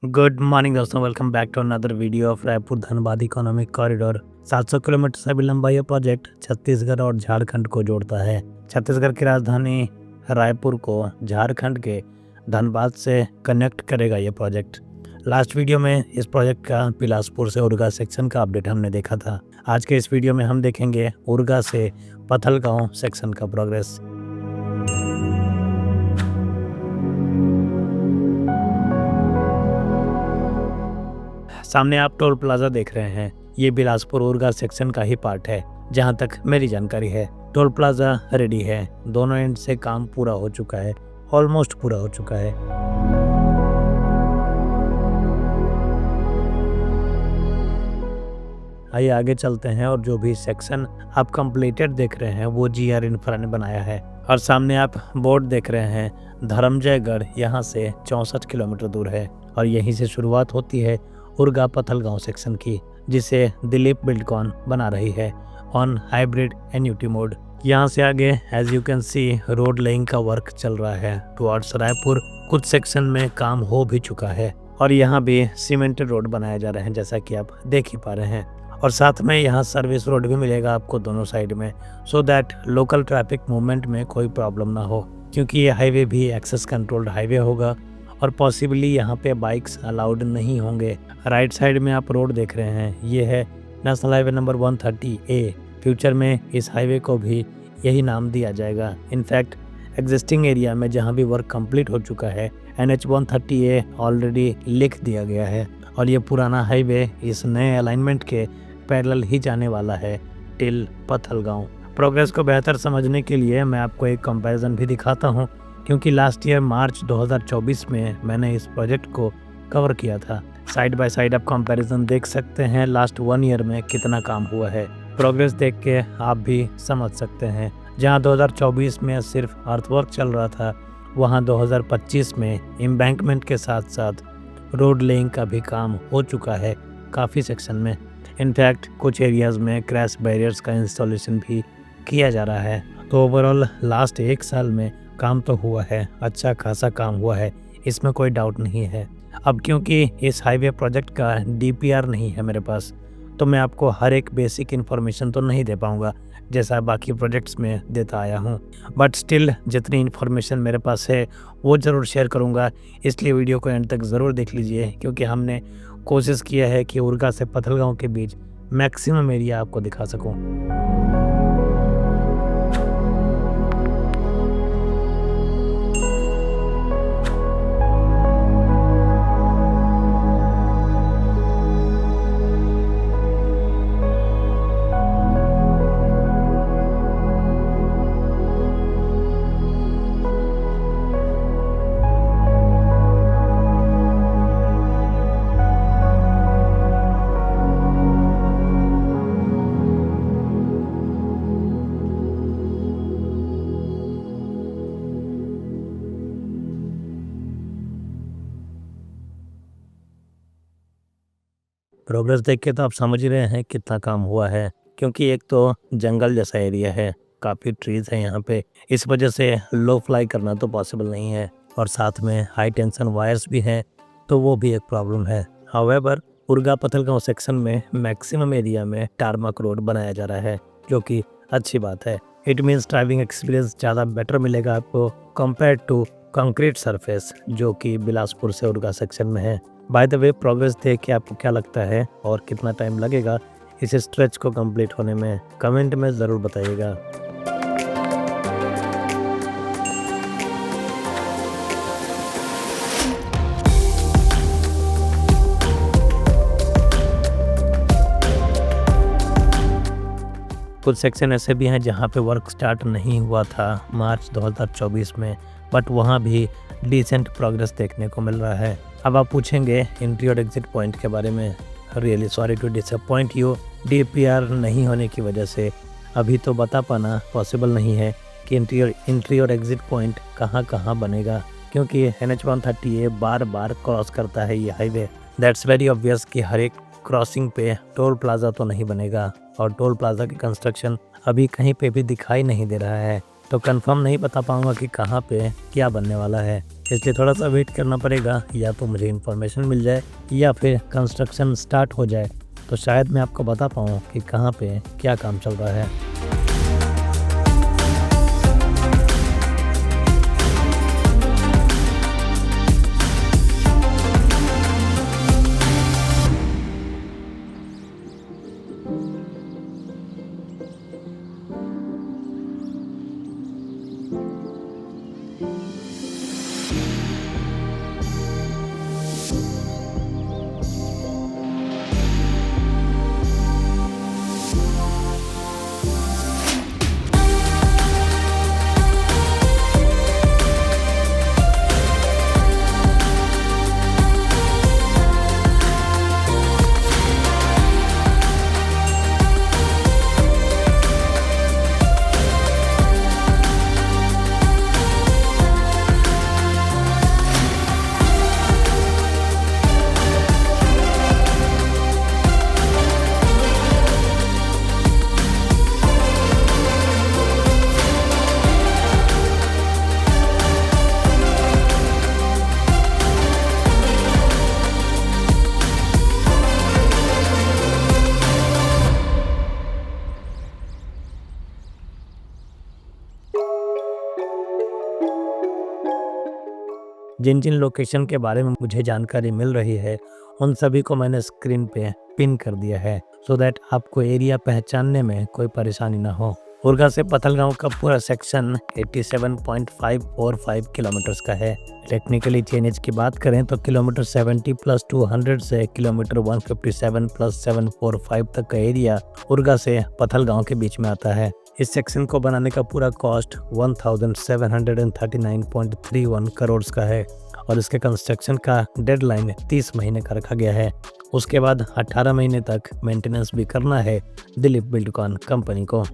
Good morning दोस्तों, welcome back to another video of Raipur Dhanbad economic corridor. 700 kilometre से भी लंबा यह प्रोजेक्ट छत्तीसगढ़ और झारखंड को जोड़ता है। छत्तीसगढ़ की राजधानी रायपुर को झारखंड के धनबाद से कनेक्ट करेगा यह प्रोजेक्ट। लास्ट वीडियो में इस प्रोजेक्ट का बिलासपुर से उरगा सेक्शन का अपडेट हमने देखा था। आज के इस वीडियो में हम देखेंगे उरगा से पथलगांव सेक्शन का प्रोग्रेस। सामने आप टोल प्लाजा देख रहे हैं, ये बिलासपुर उरगा सेक्शन का ही पार्ट है। जहां तक मेरी जानकारी है, टोल प्लाजा रेडी है, दोनों एंड से काम पूरा हो चुका है, ऑलमोस्ट पूरा हो चुका है। आइए आगे चलते हैं और जो भी सेक्शन आप कंप्लीटेड देख रहे हैं वो जीआर इंफ्रा ने बनाया है। और सामने आप बोर्ड देख रहे हैं, धर्मजयगढ़ यहाँ से 64 किलोमीटर दूर है और यहीं से शुरुआत होती है उरगा पथलगांव सेक्शन की, जिसे दिलीप बिल्डकॉन बना रही है ऑन हाइब्रिड एन्यूटी मोड। यहाँ से आगे as you can see road laying का वर्क चल रहा है टुवर्ड्स रायपुर। कुछ सेक्शन में काम हो भी चुका है और यहाँ भी सीमेंटेड रोड बनाया जा रहा है, जैसा कि आप देख ही पा रहे हैं। और साथ में यहाँ सर्विस रोड भी मिलेगा आपको दोनों साइड में, so that local traffic movement में कोई प्रॉब्लम ना हो, क्योंकि ये हाईवे भी एक्सेस कंट्रोल्ड हाईवे होगा और पॉसिबली यहाँ पे बाइक्स अलाउड नहीं होंगे। राइट साइड में आप रोड देख रहे हैं, ये है national highway number 130A। Future में इस हाईवे को भी यही नाम दिया जाएगा। इनफैक्ट एग्जिस्टिंग एरिया में जहाँ भी वर्क कंप्लीट हो चुका है, NH 130A ऑलरेडी लिख दिया गया है और ये पुराना हाईवे इस नए अलाइनमेंट के पैरेलल ही जाने वाला है टिल पथलगांव। प्रोग्रेस को बेहतर समझने के लिए मैं आपको एक कंपैरिजन भी दिखाता हूँ, क्योंकि लास्ट ईयर मार्च 2024 में मैंने इस प्रोजेक्ट को कवर किया था। साइड बाय साइड आप कंपैरिजन देख सकते हैं लास्ट 1 ईयर में कितना काम हुआ है। प्रोग्रेस देख के आप भी समझ सकते हैं, जहां 2024 में सिर्फ अर्थवर्क चल रहा था, वहां 2025 में एम्बैंकमेंट के साथ साथ रोड लेइंग का भी काम हो चुका है काफ़ी सेक्शन में। इनफैक्ट कुछ एरियाज़ में क्रैश बैरियर्स का इंस्टॉलेशन भी किया जा रहा है। तो ओवरऑल लास्ट 1 साल में काम तो हुआ है, अच्छा खासा काम हुआ है, इसमें कोई डाउट नहीं है। अब क्योंकि इस हाईवे प्रोजेक्ट का DPR नहीं है मेरे पास, तो मैं आपको हर एक बेसिक इन्फॉर्मेशन तो नहीं दे पाऊँगा जैसा बाकी प्रोजेक्ट्स में देता आया हूँ, बट स्टिल जितनी इन्फॉर्मेशन मेरे पास है वो ज़रूर शेयर करूँगा। इसलिए वीडियो को एंड तक ज़रूर देख लीजिए, क्योंकि हमने कोशिश किया है कि उरगा से पथलगांव के बीच मैक्सिमम एरिया आपको दिखा सकूँ। प्रोग्रेस देख के तो आप समझ ही रहे हैं कितना काम हुआ है, क्योंकि एक तो जंगल जैसा एरिया है, काफ़ी ट्रीज़ हैं यहाँ पे, इस वजह से लो फ्लाई करना तो पॉसिबल नहीं है। और साथ में हाई टेंशन वायर्स भी हैं, तो वो भी एक प्रॉब्लम है। हाउएवर उरगा पथलगांव सेक्शन में मैक्सिमम एरिया में टारमाक रोड बनाया जा रहा है, जो कि अच्छी बात है। इट मीन्स ड्राइविंग एक्सपीरियंस ज़्यादा बेटर मिलेगा आपको कंपेयर टू कंक्रीट सरफेस, जो कि बिलासपुर से उरगा सेक्शन में है। बाय द वे, प्रोग्रेस देख के आपको क्या लगता है और कितना टाइम लगेगा इस स्ट्रेच को कंप्लीट होने में, कमेंट में ज़रूर बताइएगा। कुछ सेक्शन ऐसे भी हैं जहां पे वर्क स्टार्ट नहीं हुआ था मार्च 2024 में, बट वहां भी डिसेंट प्रोग्रेस देखने को मिल रहा है। अब आप पूछेंगे एंट्री और एग्जिट पॉइंट के बारे में। Really sorry to disappoint you, DPR नहीं होने की वजह से अभी तो बता पाना पॉसिबल नहीं है कि एंट्री और एग्जिट पॉइंट कहाँ कहाँ बनेगा, क्योंकि NH 130A बार बार क्रॉस करता है ये हाईवे। दैट्स वेरी ऑब्वियस कि हर एक क्रॉसिंग पे टोल प्लाजा तो नहीं बनेगा, और टोल प्लाजा की कंस्ट्रक्शन अभी कहीं पे भी दिखाई नहीं दे रहा है, तो कंफर्म नहीं बता पाऊंगा कि कहाँ पे क्या बनने वाला है। इसलिए थोड़ा सा वेट करना पड़ेगा, या तो मुझे इन्फॉर्मेशन मिल जाए या फिर कंस्ट्रक्शन स्टार्ट हो जाए, तो शायद मैं आपको बता पाऊँ कि कहाँ पे क्या काम चल रहा है। जिन जिन लोकेशन के बारे में मुझे जानकारी मिल रही है, उन सभी को मैंने स्क्रीन पे पिन कर दिया है, सो दैट आपको एरिया पहचानने में कोई परेशानी ना हो। उरगा से पथलगांव का पूरा सेक्शन 87.545 किलोमीटर्स का है। टेक्निकली चेंजेज की बात करें तो किलोमीटर 70 प्लस 200 से किलोमीटर 157 प्लस 745 तक का एरिया उरगा से पथलगांव के बीच में आता है। इस सेक्शन को बनाने का पूरा कॉस्ट 1739.31 करोड़ का है और इसके कंस्ट्रक्शन का डेडलाइन 30 महीने का रखा गया है। उसके बाद 18 महीने तक मेंटेनेंस भी करना है दिलीप बिल्डकॉन कंपनी को।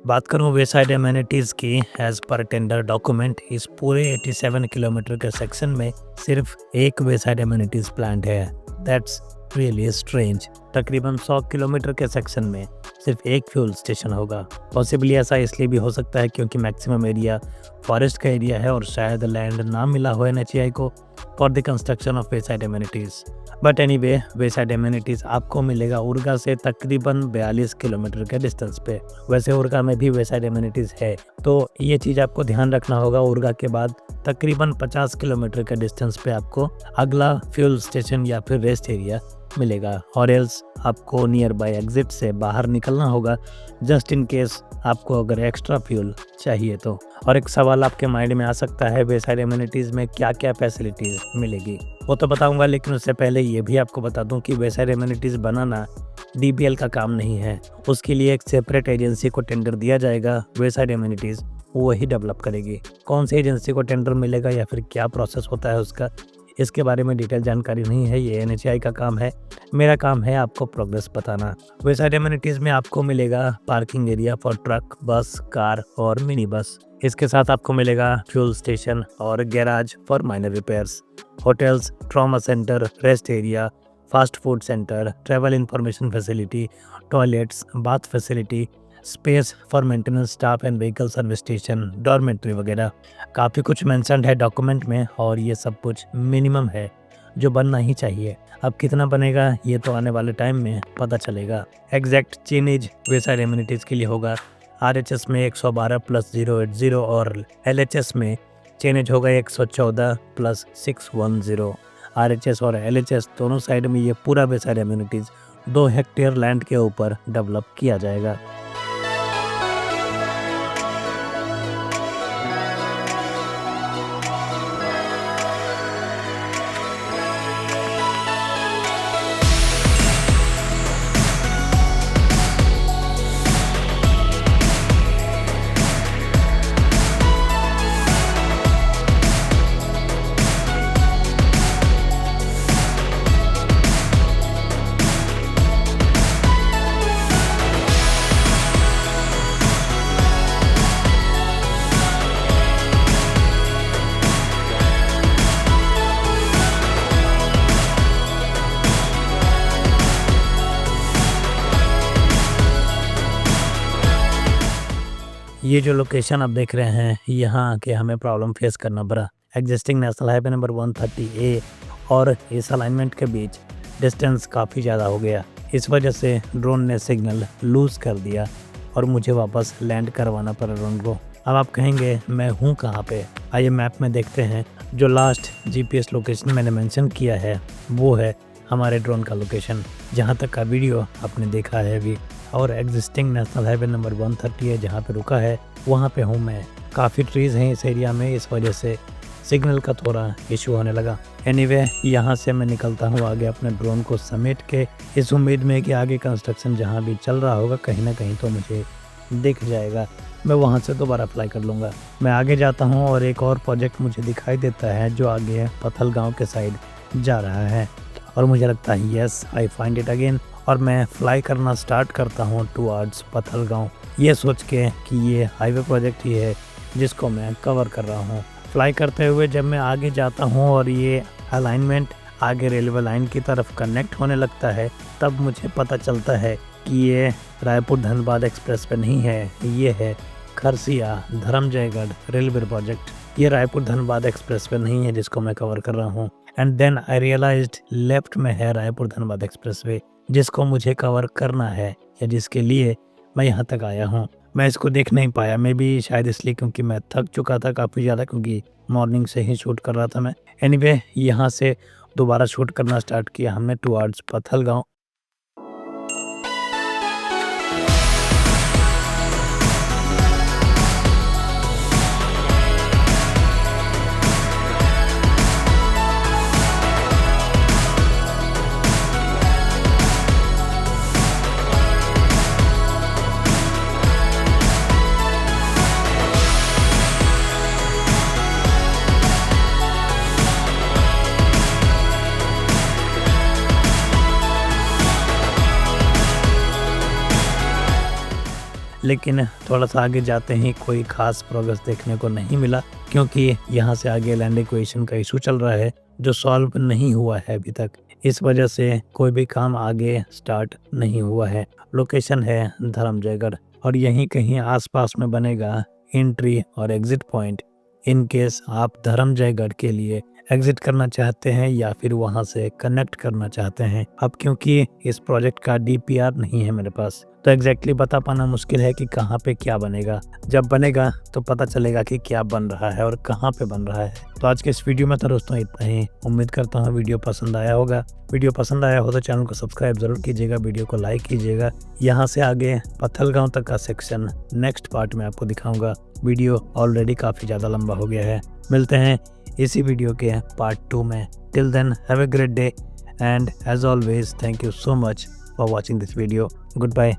बात करूं वेसाइड एमेनिटीज़ की, एज पर टेंडर डॉक्यूमेंट इस पूरे 87 किलोमीटर के सेक्शन में सिर्फ एक वेसाइड एमेनिटीज़ प्लांट है। That's really strange. तकरीबन 100 किलोमीटर के सेक्शन में सिर्फ एक फ्यूल स्टेशन होगा। पॉसिबली ऐसा इसलिए भी हो सकता है क्योंकि मैक्सिमम एरिया फॉरेस्ट का एरिया है और शायद लैंड ना मिला हो NHAI को for the construction of wayside amenities. But anyway, wayside amenities आपको मिलेगा उरगा से तकरीबन 42 किलोमीटर के डिस्टेंस पे। वैसे उरगा में भी वेसाइड एमेनिटीज़ है, तो ये चीज़ आपको ध्यान रखना होगा। उरगा के बाद तकरीबन 50 किलोमीटर के डिस्टेंस पे आपको अगला फ्यूल स्टेशन या फिर रेस्ट एरिया मिलेगा, और एल्स आपको नियर बाय एग्जिट से बाहर निकलना होगा जस्ट इन केस आपको अगर एक्स्ट्रा फ्यूल चाहिए तो। और एक सवाल आपके माइंड में आ सकता है, वेसाइड एमेनिटीज़ में क्या क्या फैसिलिटीज़ मिलेगी, वो तो बताऊंगा, लेकिन उससे पहले ये भी आपको बता दूं कि वेसाइड एमेनिटीज़ बनाना DBL का काम नहीं है। उसके लिए एक सेपरेट एजेंसी को टेंडर दिया जाएगा, वेसाइड एमेनिटीज़ वही डेवलप करेगी। कौन सी एजेंसी को टेंडर मिलेगा या फिर क्या प्रोसेस होता है उसका, इसके बारे में डिटेल जानकारी नहीं है। ये NHAI का काम है, मेरा काम है आपको प्रोग्रेस बताना। वेसाइड एमेनिटीज़ में आपको मिलेगा पार्किंग एरिया फॉर ट्रक, बस, कार और मिनी बस। इसके साथ आपको मिलेगा फ्यूल स्टेशन और garage for minor repairs, hotels, trauma centre, rest area, fast food centre, travel information facility, toilets, bath facility, space for maintenance staff and vehicle service station, dormitory वगैरह। काफ़ी कुछ mentioned है document में और ये सब कुछ मिनिमम है जो बनना ही चाहिए। अब कितना बनेगा ये तो आने वाले टाइम में पता चलेगा। एग्जैक्ट चेनेज वेसाइड एमेनिटीज़ के लिए होगा RHS में 112 प्लस 080 और LHS में चेनेज होगा 114 प्लस 610। RHS और LHS दोनों साइड में ये पूरा वेसाइड एमेनिटीज़ 2 हेक्टेयर लैंड के ऊपर डेवलप किया जाएगा। ये जो लोकेशन आप देख रहे हैं, यहाँ आके हमें प्रॉब्लम फेस करना पड़ा। Existing national highway number 130A और इस अलाइनमेंट के बीच डिस्टेंस काफ़ी ज़्यादा हो गया। इस वजह से ड्रोन ने सिग्नल लूज़ कर दिया और मुझे वापस लैंड करवाना पड़ा ड्रोन को। अब आप कहेंगे मैं हूँ कहाँ पे? आइए मैप में देखते हैं। जो लास्ट जीपीएस लोकेशन मैंने मेंशन किया है वो है हमारे ड्रोन का लोकेशन, जहाँ तक का वीडियो आपने देखा है अभी। और एग्जिस्टिंग नेशनल हाईवे नंबर 130 है जहाँ पे रुका है, वहाँ पे हूँ मैं। काफ़ी ट्रीज़ हैं इस एरिया में, इस वजह से सिग्नल का थोड़ा इशू होने लगा। एनीवे, यहाँ से मैं निकलता हूँ आगे अपने ड्रोन को समेट के, इस उम्मीद में कि आगे कंस्ट्रक्शन जहाँ भी चल रहा होगा कहीं ना कहीं तो मुझे दिख जाएगा, मैं वहाँ से दोबारा अप्लाई कर लूँगा। मैं आगे जाता हूँ और एक और प्रोजेक्ट मुझे दिखाई देता है जो आगे पथलगांव के साइड जा रहा है और मुझे लगता है yes I find it again. और मैं फ्लाई करना स्टार्ट करता हूँ टुवर्ड्स पथलगांव, ये सोच के कि ये हाईवे प्रोजेक्ट ही है जिसको मैं कवर कर रहा हूँ। फ्लाई करते हुए जब मैं आगे जाता हूँ और ये अलाइनमेंट आगे रेलवे लाइन की तरफ कनेक्ट होने लगता है, तब मुझे पता चलता है कि ये रायपुर धनबाद एक्सप्रेस पे नहीं है, ये है खरसिया धर्मजयगढ़ रेलवे प्रोजेक्ट। ये रायपुर धनबाद एक्सप्रेस पे नहीं है जिसको मैं कवर कर रहा हूँ। And then I realised left में है रायपुर धनबाद एक्सप्रेस वे जिसको मुझे कवर करना है या जिसके लिए मैं यहाँ तक आया हूँ। मैं इसको देख नहीं पाया, मे भी शायद इसलिए क्योंकि मैं थक चुका था काफ़ी ज़्यादा, क्योंकि मॉर्निंग से ही शूट कर रहा था मैं। एनीवे, यहाँ से दोबारा शूट करना स्टार्ट किया हमने टुवर्ड्स पथलगांव। लेकिन थोड़ा सा आगे जाते ही कोई खास प्रोग्रेस देखने को नहीं मिला, क्योंकि यहाँ से आगे लैंड एक्विजिशन का इशू चल रहा है जो सॉल्व नहीं हुआ है अभी तक। इस वजह से कोई भी काम आगे स्टार्ट नहीं हुआ है। लोकेशन है धर्मजयगढ़ और यहीं कहीं आसपास में बनेगा एंट्री और एग्जिट पॉइंट इन केस आप धर्मजयगढ़ के लिए एग्जिट करना चाहते हैं या फिर वहां से कनेक्ट करना चाहते हैं। अब क्योंकि इस प्रोजेक्ट का डीपीआर नहीं है मेरे पास, तो एग्जैक्टली बता पाना मुश्किल है कि कहाँ पे क्या बनेगा। जब बनेगा तो पता चलेगा कि क्या बन रहा है और कहाँ पे बन रहा है। तो आज के इस वीडियो में तो दोस्तों इतना ही। उम्मीद करता हूँ वीडियो पसंद आया होगा। वीडियो पसंद आया हो तो चैनल को सब्सक्राइब जरूर कीजिएगा, वीडियो को लाइक कीजिएगा। यहाँ से आगे पथलगांव तक का सेक्शन नेक्स्ट पार्ट में आपको दिखाऊंगा। वीडियो ऑलरेडी काफ़ी ज़्यादा लंबा हो गया है। मिलते हैं इसी वीडियो के पार्ट 2 में। Till then have a great day and as always thank you so much for watching this video. Good bye.